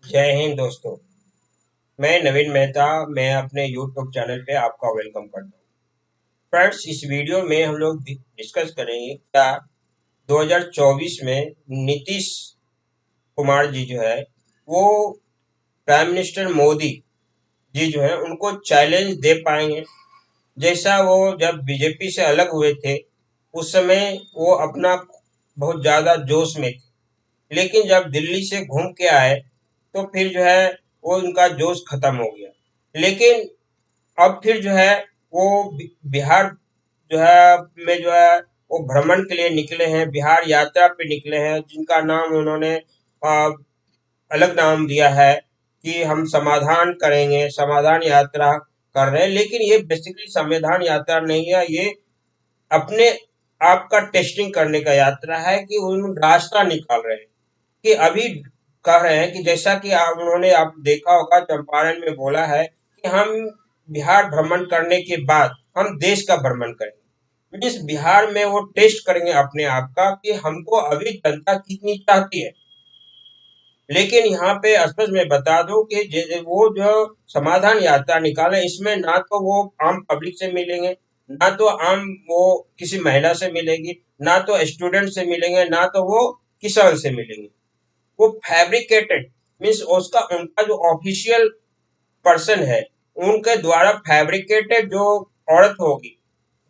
जय हिंद दोस्तों। मैं नवीन मेहता। मैं अपने यूट्यूब चैनल पे आपका वेलकम करता हूँ। फ्रेंड्स, इस वीडियो में हम लोग डिस्कस करेंगे क्या 2024 में नीतीश कुमार जी जो है वो प्राइम मिनिस्टर मोदी जी जो है उनको चैलेंज दे पाएंगे। जैसा वो जब बीजेपी से अलग हुए थे उस समय वो अपना बहुत ज्यादा जोश में थे, लेकिन जब दिल्ली से घूम के आए तो फिर जो है वो उनका जोश खत्म हो गया। लेकिन अब फिर जो है वो बिहार जो है में जो है वो भ्रमण के लिए निकले हैं, बिहार यात्रा पे निकले हैं, जिनका नाम उन्होंने अ, अलग नाम दिया है कि हम समाधान करेंगे, समाधान यात्रा कर रहे हैं। लेकिन ये बेसिकली संविधान यात्रा नहीं है, ये अपने आप का टेस्टिंग करने का यात्रा है कि उन रास्ता निकाल रहे हैं कि अभी कह रहे हैं कि जैसा कि उन्होंने आप देखा होगा चंपारण में बोला है कि हम बिहार भ्रमण करने के बाद हम देश का भ्रमण करेंगे। मीन्स बिहार में वो टेस्ट करेंगे अपने आप का कि हमको अभी जनता कितनी चाहती है। लेकिन यहाँ पे स्पष्ट मैं बता दूं कि वो जो समाधान यात्रा निकाले इसमें ना तो वो आम पब्लिक से मिलेंगे, ना तो आम वो किसी महिला से मिलेगी, ना तो स्टूडेंट से मिलेंगे, ना तो वो किसान से मिलेंगे। वो फैब्रिकेटेड मीन्स उसका उनका जो ऑफिशियल पर्सन है उनके द्वारा फैब्रिकेटेड जो औरत होगी,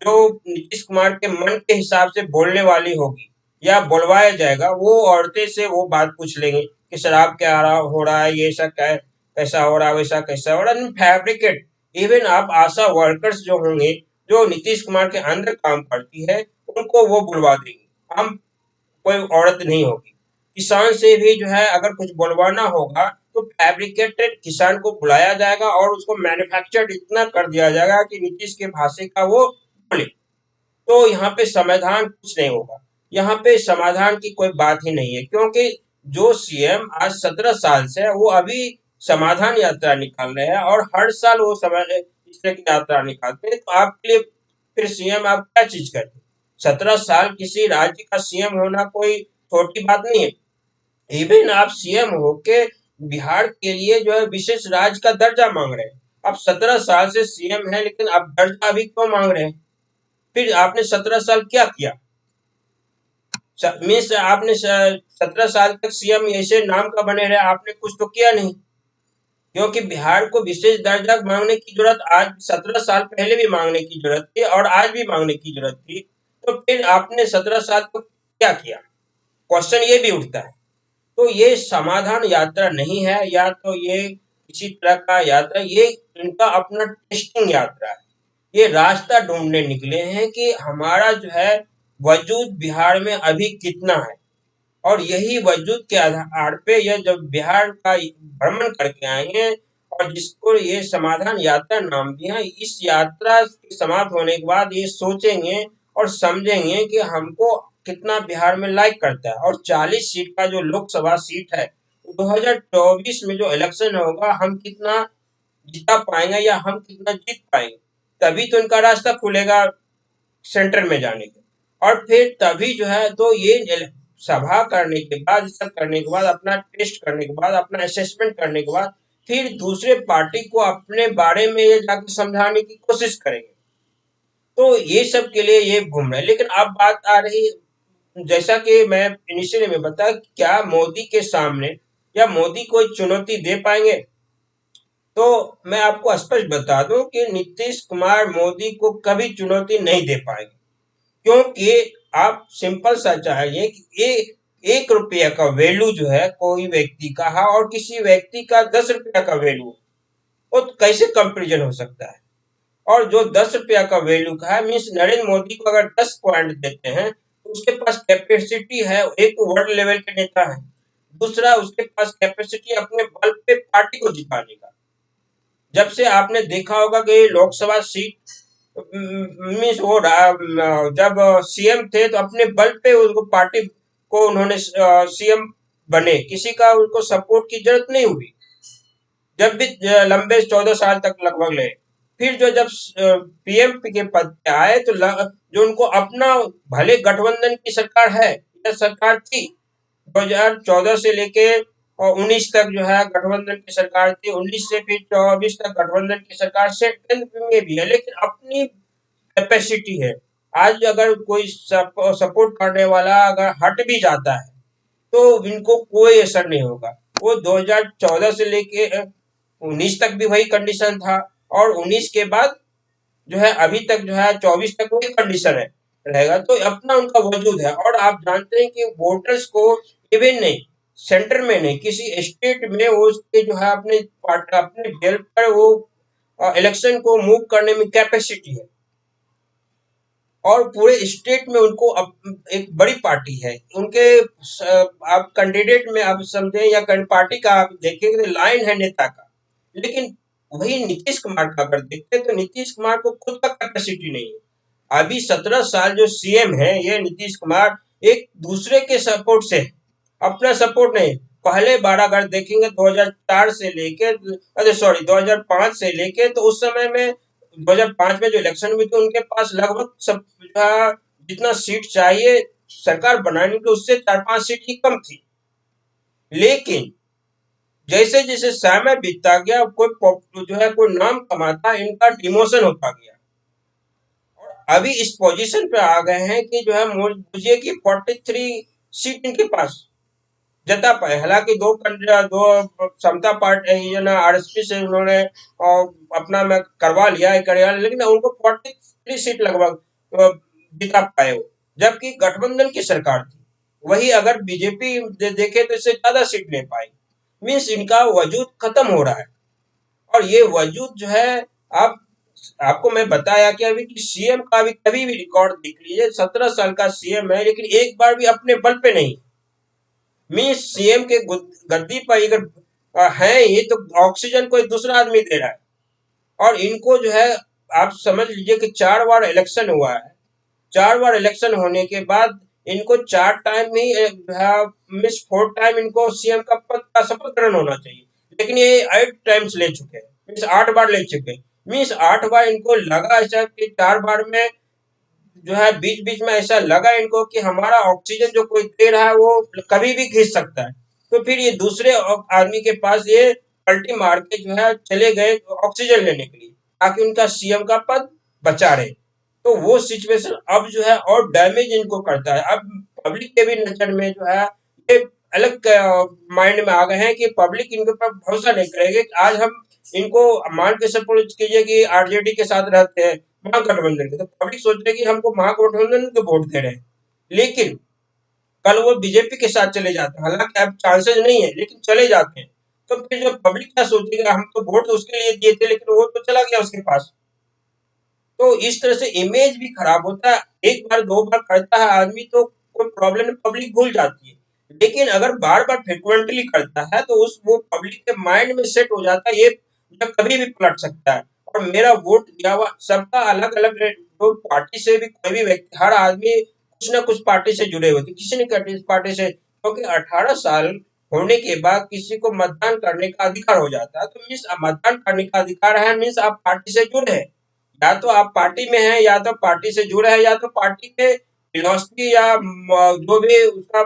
जो नीतीश कुमार के मन के हिसाब से बोलने वाली होगी या बुलवाया जाएगा, वो औरतें से वो बात पूछ लेंगे कि शराब क्या हो रहा है, ये ऐसा क्या कैसा हो रहा है, वैसा कैसा हो रहा है। फैब्रिकेट इवन आप आशा वर्कर्स जो होंगे जो नीतीश कुमार के अंदर काम करती है उनको वो बुलवा देंगे। हम कोई औरत नहीं होगी। किसान से भी जो है अगर कुछ बुलवाना होगा तो फैब्रिकेटेड किसान को बुलाया जाएगा और उसको मैन्युफैक्चर्ड इतना कर दिया जाएगा कि नीतीश के भाषा का वो बोले। तो यहाँ पे समाधान कुछ नहीं होगा। यहाँ पे समाधान की कोई बात ही नहीं है, क्योंकि जो सीएम आज 17 साल से है, वो अभी समाधान यात्रा निकाल रहे हैं और हर साल वो समय इस तरह की यात्रा निकालते हैं। तो आपके लिए फिर सीएम आप क्या चीज करते हैं? 17 साल किसी राज्य का सीएम होना कोई छोटी बात नहीं है। इवन आप सीएम होके बिहार के लिए जो है विशेष राज्य का दर्जा मांग रहे हैं। आप 17 साल से सीएम है, लेकिन आप दर्जा अभी क्यों मांग रहे हैं? फिर आपने 17 साल क्या किया? मीन्स आपने 17 साल तक सीएम ऐसे नाम का बने रहे, आपने कुछ तो किया नहीं। क्योंकि बिहार को विशेष दर्जा मांगने की जरूरत आज 17 साल पहले भी मांगने की जरूरत थी और आज भी मांगने की जरूरत थी। तो फिर आपने 17 साल को क्या किया? क्वेश्चन ये भी उठता है। तो ये समाधान यात्रा नहीं है, या तो ये किसी तरह का यात्रा, ये इनका अपना टेस्टिंग यात्रा है। ये रास्ता ढूंढने निकले हैं कि हमारा जो है वजूद बिहार में अभी कितना है, और यही वजूद के आधार पे ये जब बिहार का भ्रमण करके आएंगे और जिसको ये समाधान यात्रा नाम दिया, इस यात्रा के समाप्त होने के बाद ये सोचेंगे और समझेंगे कि हमको कितना बिहार में लाइक करता है। और 40 सीट का जो लोकसभा सीट है 2024 में जो इलेक्शन होगा, हम कितना जिता पाएंगे या हम कितना जीत पाएंगे, तभी तो इनका रास्ता खुलेगा सेंटर में जाने के। और फिर तभी जो है तो ये सभा करने के बाद, सब करने के बाद, अपना टेस्ट करने के बाद, अपना असेसमेंट करने के बाद, फिर दूसरे पार्टी को अपने बारे में ये जाकर समझाने की कोशिश करेंगे। तो ये सब के लिए ये घूम रहे हैं। लेकिन अब बात आ रही, जैसा कि मैं इनिशियली में बताया, क्या मोदी के सामने या मोदी कोई चुनौती दे पाएंगे? तो मैं आपको स्पष्ट बता दूं कि नीतीश कुमार मोदी को कभी चुनौती नहीं दे पाएंगे। क्योंकि आप सिंपल सा चाहिए कि 1 रुपया का वैल्यू जो है कोई व्यक्ति का है और किसी व्यक्ति का 10 रुपया का वैल्यू, वो तो कैसे कंपेरिजन हो सकता है? और जो 10 रुपया का वैल्यू का है, मीन्स नरेंद्र मोदी को अगर 10 पॉइंट देते हैं तो उसके पास कैपेसिटी है, एक तो वर्ल्ड लेवल के नेता है, दूसरा उसके पास कैपेसिटी अपने बल पे पार्टी को जिताने का। जब से आपने देखा होगा कि लोकसभा सीट मीन्स वो जब सीएम थे तो अपने बल पे उनको पार्टी को उन्होंने सीएम बने, किसी का उनको सपोर्ट की जरूरत नहीं हुई। जब भी लंबे 14 साल तक लगभग ले, फिर जो जब पीएम के पद पे आए तो जो उनको अपना, भले गठबंधन की सरकार है या सरकार थी 2014 से लेके और 19 तक जो है गठबंधन की सरकार थी, 19 से फिर 24 तक गठबंधन की सरकार सेंट्रल में भी है, लेकिन अपनी कैपेसिटी है। आज अगर कोई सपोर्ट करने वाला अगर हट भी जाता है तो इनको कोई असर नहीं होगा। वो 2014 से लेके 19 तक भी वही कंडीशन था, और 19 के बाद जो है अभी तक जो है 24 तक वही कंडीशन है रहेगा। तो अपना उनका वजूद है। और आप जानते हैं कि वोटर्स को इवन नहीं, सेंटर में नहीं, किसी स्टेट में वो उसके जो है अपने अपने जेल पर वो इलेक्शन को मूव करने में कैपेसिटी है। और पूरे स्टेट में उनको एक बड़ी पार्टी है उनके आप कैंडिडेट में आप समझें या पार्टी का आप देखेंगे तो लाइन है नेता का। लेकिन वही नीतीश कुमार का अगर देखते तो नीतीश कुमार को खुद का कैपेसिटी नहीं है। अभी 17 साल जो सीएम है ये नीतीश कुमार एक दूसरे के सपोर्ट से है, अपना सपोर्ट नहीं। पहले बार अगर देखेंगे 2004 से लेके, अरे सॉरी 2005 से लेके, तो उस समय में 2005 में जो इलेक्शन हुई थी उनके पास लगभग सब जितना सीट चाहिए सरकार बनाने के उससे 4-5 सीट ही कम थी। लेकिन जैसे जैसे समय बीतता गया कोई जो है कोई नाम कमाता इनका डिमोशन होता गया। और अभी इस पोजीशन पे आ गए हैं कि जो है मुझे की 43 सीट इनके पास जता पाए। हालांकि दो समता पार्टी ये ना आरएसपी से उन्होंने अपना में करवा लिया है कार्यालय, लेकिन उनको 43 सीट लगभग जिता पाए वो, जबकि गठबंधन की सरकार थी। वही अगर बीजेपी देखे तो इससे ज्यादा सीट ले पाई। मीन्स इनका वजूद खत्म हो रहा है। और ये वजूद जो है, आप आपको मैं बताया कि अभी कि सीएम का भी कभी भी रिकॉर्ड देख लीजिए, 17 साल का सीएम है लेकिन एक बार भी अपने बल पे नहीं। मीन्स सीएम के गद्दी पर अगर है ये तो ऑक्सीजन कोई दूसरा आदमी दे रहा है। और इनको जो है आप समझ लीजिए कि 4 बार इलेक्शन हुआ है। 4 बार इलेक्शन होने के बाद इनको 4 टाइम ही मिस 4 टाइम इनको सीएम का पद का शपथ ग्रहण होना चाहिए, लेकिन ये 8 टाइम्स ले चुके हैं, मीन्स 8 बार ले चुके हैं। मीन्स 8 बार इनको लगा ऐसा कि 4 बार में जो है बीच बीच में ऐसा लगा इनको कि हमारा ऑक्सीजन जो कोई दे रहा है वो कभी भी खींच सकता है। तो फिर ये दूसरे आदमी के पास ये पलटी मार के जो है चले गए ऑक्सीजन लेने के लिए, ताकि उनका सीएम का पद बचा रहे। तो वो सिचुएशन अब जो है और डैमेज इनको करता है। अब पब्लिक के भी नजर में जो है ये अलग माइंड में आ गए हैं कि पब्लिक इनके ऊपर भरोसा नहीं करेगी। आज हम इनको मान के सपोज कीजिए कि आरजेडी के साथ रहते हैं, महागठबंधन के, तो पब्लिक सोच रही है कि हमको महागठबंधन को वोट दे रहे हैं। लेकिन कल वो बीजेपी के साथ चले जाते हैं, हालांकि अब चांसेस नहीं है लेकिन चले जाते हैं। तो फिर जो पब्लिक क्या सोचेगा, हम तो वोट उसके लिए दिए थे लेकिन वो तो चला गया उसके पास। तो इस तरह से इमेज भी खराब होता है। एक बार दो बार करता है आदमी तो कोई प्रॉब्लम पब्लिक भूल जाती है, लेकिन अगर बार बार फ्रिक्वेंटली करता है तो उस वो पब्लिक के माइंड में सेट हो जाता है, ये जब कभी भी पलट सकता है। और मेरा वोट दिया हुआ सबका अलग अलग, जो पार्टी से भी कोई भी व्यक्ति, हर आदमी कुछ ना कुछ पार्टी से जुड़े हुए थे, किसी न किसी पार्टी से, क्योंकि 18 साल होने के बाद किसी को मतदान करने का अधिकार हो जाता है। तो मीन्स मतदान करने का अधिकार है, मीन्स आप पार्टी से जुड़े हैं। या तो आप पार्टी में हैं, या तो पार्टी से जुड़े हैं, या तो पार्टी के फिलॉसफी या जो भी उसका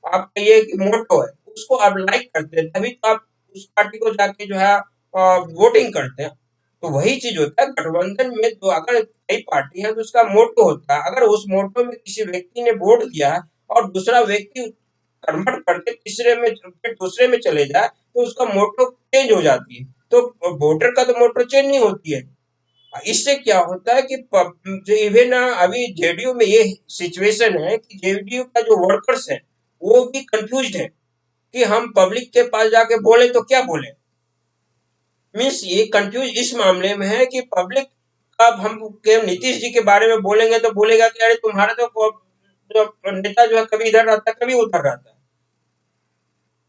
आप कहिए कि मोटो है उसको आप लाइक करते हैं, तभी तो आप उस पार्टी को जाके जो है वोटिंग करते हैं। तो वही चीज होता है गठबंधन में, तो अगर कई पार्टी है तो उसका मोटो होता है। अगर उस मोटो में किसी व्यक्ति ने वोट दिया और दूसरा व्यक्ति कन्वर्ट करके तीसरे में फिर दूसरे में चले जाए तो उसका मोटो चेंज हो जाती है। तो वोटर का तो मोटो चेंज नहीं होती है। इससे क्या होता है कि जो इवन अभी जेडीयू में ये सिचुएशन है कि जेडीयू का जो वर्कर्स है वो भी कंफ्यूज है कि हम पब्लिक के पास जाके बोले तो क्या बोले। मीन्स ये कंफ्यूज इस मामले में है कि पब्लिक, अब हम के नीतीश जी के बारे में बोलेंगे तो बोलेगा कि अरे तुम्हारा तो जो नेता जो है कभी इधर रहता है कभी उधर रहता है।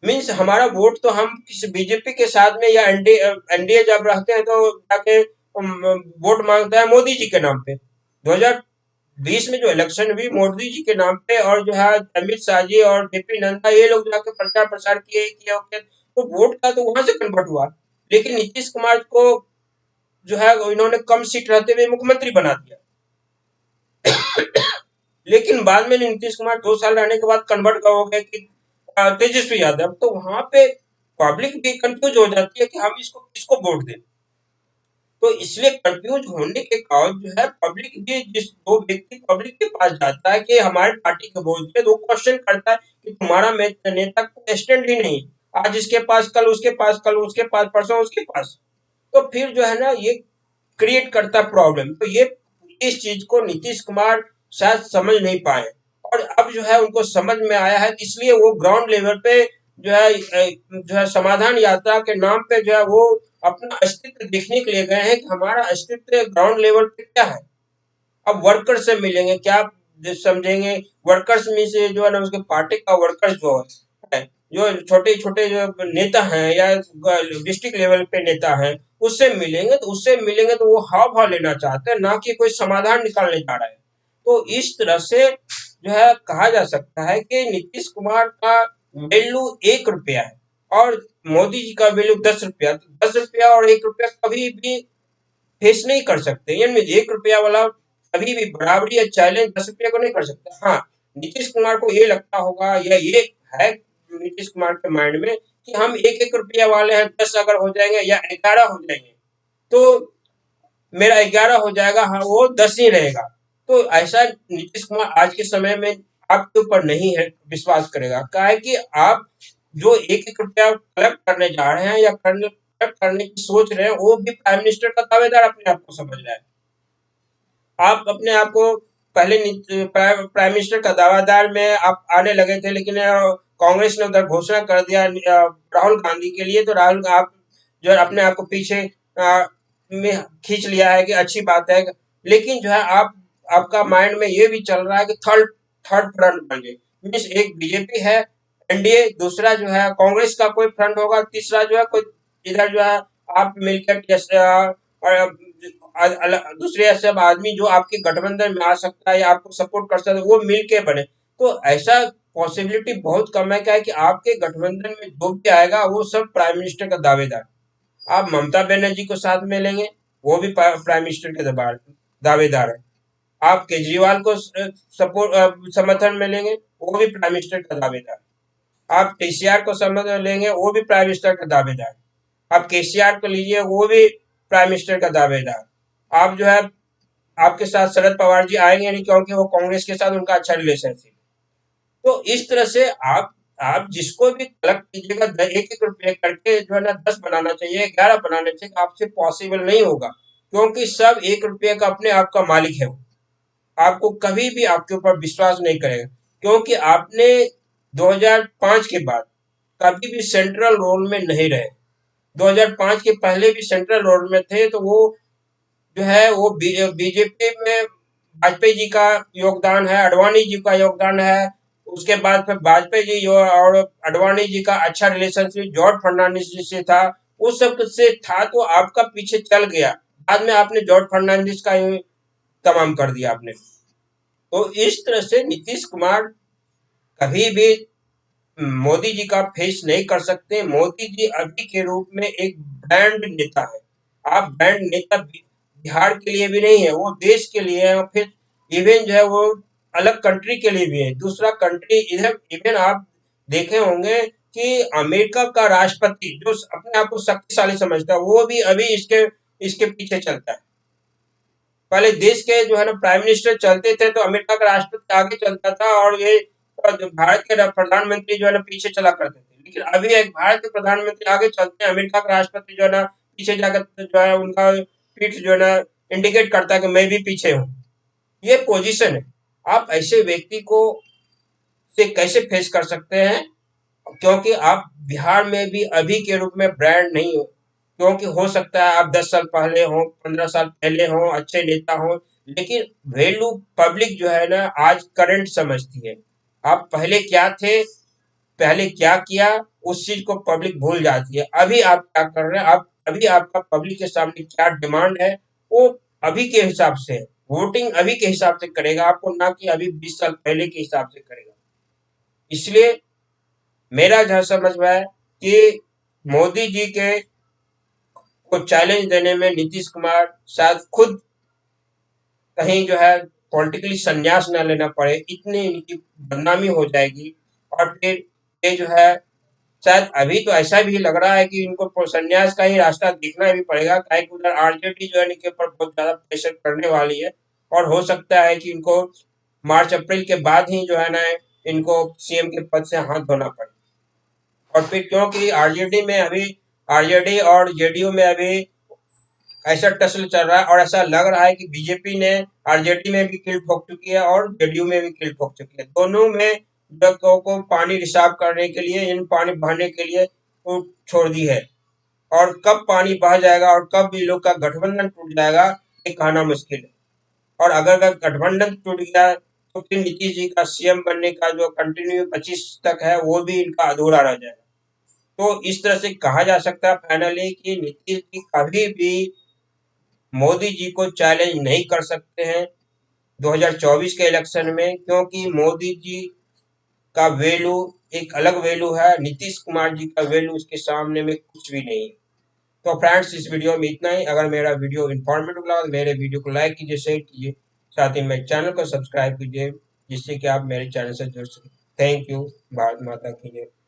मीन्स हमारा वोट तो हम किसी बीजेपी के साथ में या एनडीए जब रहते हैं तो जाके वोट मांगता है मोदी जी के नाम पे। 2020 में जो इलेक्शन हुई मोदी जी के नाम पे, और जो है अमित शाह जी और जेपी नड्डा ये लोग जाके प्रचार प्रसार किए ओके, तो वोट का तो वहां से कन्वर्ट हुआ। लेकिन नीतीश कुमार को जो है इन्होंने कम सीट रहते हुए मुख्यमंत्री बना दिया। लेकिन बाद में नीतीश कुमार 2 साल रहने के बाद कन्वर्ट हो गए कि तेजस्वी यादव, तो वहां पे पब्लिक भी कंफ्यूज हो जाती है कि हम इसको किसको वोट दें। तो इसलिए कंफ्यूज होने के कारण जो है पब्लिक भी, जिस दो व्यक्ति पब्लिक के पास जाता है कि हमारे पार्टी के वोट दे, तो क्वेश्चन करता है कि तुम्हारा नेता को स्टैंड ही नहीं, आज इसके पास, कल उसके पास, कल उसके पास, परसों उसके पास। तो फिर जो है ना, ये क्रिएट करता प्रॉब्लम। तो ये इस चीज को नीतीश कुमार शायद समझ नहीं पाए, और अब जो है उनको समझ में आया है, इसलिए वो ग्राउंड लेवल पे जो है समाधान यात्रा के नाम पे जो है वो अपना अस्तित्व देखने के लिए गए हैं कि हमारा अस्तित्व ग्राउंड लेवल पे क्या है। अब वर्कर्स से मिलेंगे क्या, आप समझेंगे, वर्कर्स में से जो है ना, उसके पार्टी का वर्कर्स जो है, जो छोटे छोटे जो नेता हैं या डिस्ट्रिक्ट लेवल पे नेता हैं, उससे मिलेंगे तो वो हाव भाव लेना चाहते हैं, ना कि कोई समाधान निकालने जा रहा है। तो इस तरह से जो है कहा जा सकता है कि नीतीश कुमार का वैल्यू 1 रुपया है, और मोदी जी का वैल्यू 10 रुपया। तो 10 रुपया और 1 रुपया कभी भी फेस नहीं कर सकते, यानी 1 रुपया वाला कभी भी बराबरी या चैलेंज 10 रुपया को नहीं कर सकता। हाँ, नीतीश कुमार को ये लगता होगा, या ये है नीतीश कुमार के माइंड में, कि हम 1-1 रुपया वाले हैं, 10 अगर हो जाएंगे या 11 हो जाएंगे तो मेरा 11 हो जाएगा, हाँ वो 10 ही रहेगा। तो ऐसा नीतीश कुमार आज के समय में आपके ऊपर नहीं है विश्वास करेगा, क्या है कि आप जो 1-1 रुपया कलेक्ट करने जा रहे हैं या कलेक्ट करने की सोच रहे हैं, वो भी प्राइम मिनिस्टर का दावेदार अपने आप को समझ रहा है। आप अपने आप को पहले प्राइम मिनिस्टर का दावेदार में आप आने लगे थे, लेकिन कांग्रेस ने उधर घोषणा कर दिया राहुल गांधी के लिए, तो राहुल आप जो है अपने आप को पीछे में खींच लिया है कि अच्छी बात है। लेकिन जो है आपका माइंड में ये भी चल रहा है कि थर्ड थर्ड फ्रंट बन गए, मीन्स एक बीजेपी है एनडीए, दूसरा जो है कांग्रेस का कोई फ्रंट होगा, तीसरा जो है कोई इधर जो है आप मिलकर दूसरे सब आदमी जो आपके गठबंधन में आ सकता है या आपको सपोर्ट कर सकता है, वो मिल के बने। तो ऐसा पॉसिबिलिटी बहुत कम है, क्या है कि आपके गठबंधन में जो भी आएगा वो सब प्राइम मिनिस्टर का दावेदार। आप ममता बनर्जी को साथ में लेंगे, वो भी प्राइम मिनिस्टर के दावेदार है। आप केजरीवाल को सपोर्ट समर्थन में लेंगे, वो भी प्राइम मिनिस्टर का दावेदार। आप टीसीआर को समर्थन लेंगे, वो भी प्राइम मिनिस्टर का दावेदार। आप केसीआर को लीजिए, वो भी प्राइम मिनिस्टर का दावेदार। आप जो है आपके साथ शरद पवार जी आएंगे नहीं, क्योंकि वो कांग्रेस के साथ उनका अच्छा रिलेशनशिप। तो इस तरह से आप जिसको भी कलेक्ट कीजिएगा, 1-1 रुपये करके जो है ना 10 बनाना चाहिए, 11 बनाना चाहिए, आपसे पॉसिबल नहीं होगा, क्योंकि सब 1 रुपये का अपने आप का मालिक है। वो आपको कभी भी आपके ऊपर विश्वास नहीं करेगा, क्योंकि आपने 2005 के बाद कभी भी सेंट्रल रोल में नहीं रहे। 2005 के पहले भी सेंट्रल रोल में थे, तो वो जो है वो बीजेपी में वाजपेयी जी का योगदान है, अडवाणी जी का योगदान है। उसके बाद फिर वाजपेयी जी और अडवाणी जी का अच्छा रिलेशनशिप जॉर्ज फर्नांडिस जी से था, उस सब से था, तो आपका पीछे चल गया। बाद में आपने जॉर्ज फर्नांडिस का ही तमाम कर दिया आपने। तो इस तरह से नीतीश कुमार कभी भी मोदी जी का फेस नहीं कर सकते। मोदी जी अभी के रूप में एक ब्रांड नेता है। आप ब्रांड नेता बिहार के लिए भी नहीं है, वो देश के लिए है, और फिर इवन जो है वो अलग कंट्री के लिए भी है। दूसरा कंट्री इधर, इवन आप देखे होंगे कि अमेरिका का राष्ट्रपति जो अपने आप को शक्तिशाली समझता है, वो भी अभी इसके इसके पीछे चलता है। पहले देश के जो है ना प्राइम मिनिस्टर चलते थे, तो अमेरिका का राष्ट्रपति आगे चलता था, और ये भारत के प्रधानमंत्री जो है ना पीछे चला करते थे। लेकिन अभी एक भारत के प्रधानमंत्री आगे चलते हैं, अमेरिका का राष्ट्रपति जो है ना पीछे जाकर जो है उनका पीठ जो है ना इंडिकेट करता है कि मैं भी पीछे हूँ। ये पोजीशन है। आप ऐसे व्यक्ति को से कैसे फेस कर सकते हैं, क्योंकि आप बिहार में भी अभी के रूप में ब्रांड नहीं हो। क्योंकि हो सकता है आप 10 साल पहले हो, 15 साल पहले हो, अच्छे नेता हो, लेकिन वैल्यू पब्लिक जो है ना आज करंट समझती है। आप पहले क्या थे, पहले क्या किया, उस चीज को पब्लिक भूल जाती है। अभी आप क्या कर रहे हैं, आप अभी आपका पब्लिक के सामने क्या डिमांड है, वो अभी के हिसाब से है। वोटिंग अभी के हिसाब से करेगा आपको, ना कि अभी 20 साल पहले के हिसाब से करेगा। इसलिए मेरा जहां समझ में है कि मोदी जी के को चैलेंज देने में नीतीश कुमार शायद खुद कहीं जो है पॉलिटिकली संन्यास न लेना पड़े, इतनी इनकी बदनामी हो जाएगी, और फिर ये जो है शायद अभी तो ऐसा भी लग रहा है कि इनको संन्यास का ही रास्ता दिखना भी पड़ेगा, काहे कि उधर आरजेडी जो है इनके ऊपर बहुत ज्यादा प्रेशर करने वाली है, और हो सकता है कि इनको मार्च अप्रैल के बाद ही जो है ना इनको सीएम के पद से हाथ धोना पड़े। और फिर क्योंकि आरजेडी में अभी आरजेडी और जेडीयू में अभी ऐसा टसल चल रहा है, और ऐसा लग रहा है कि बीजेपी ने आरजेडी में भी कील ठोक चुकी है और जेडीयू में भी कील ठोक चुकी है। दोनों में लोगों को पानी रिसाव करने के लिए, इन पानी बहाने के लिए वो छोड़ दी है। और कब पानी बह जाएगा और कब इन लोग का गठबंधन टूट जाएगा, ये कहना मुश्किल है। और अगर गठबंधन टूट गया तो फिर नीतीश जी का सीएम बनने का जो कंटिन्यू 25 तक है वो भी इनका अधूरा रह जाएगा। तो इस तरह से कहा जा सकता है फाइनली कि नीतीश जी कभी भी मोदी जी को चैलेंज नहीं कर सकते हैं 2024 के इलेक्शन में, क्योंकि मोदी जी का वैल्यू एक अलग वैल्यू है, नीतीश कुमार जी का वैल्यू उसके सामने में कुछ भी नहीं है। तो फ्रेंड्स, इस वीडियो में इतना ही। अगर मेरा वीडियो इन्फॉर्मेटिव लगा तो मेरे वीडियो को लाइक कीजिए, शेयर कीजिए, साथ ही मेरे चैनल को सब्सक्राइब कीजिए, जिससे कि आप मेरे चैनल से जुड़ सकें। Thank you. भारत माता की जय।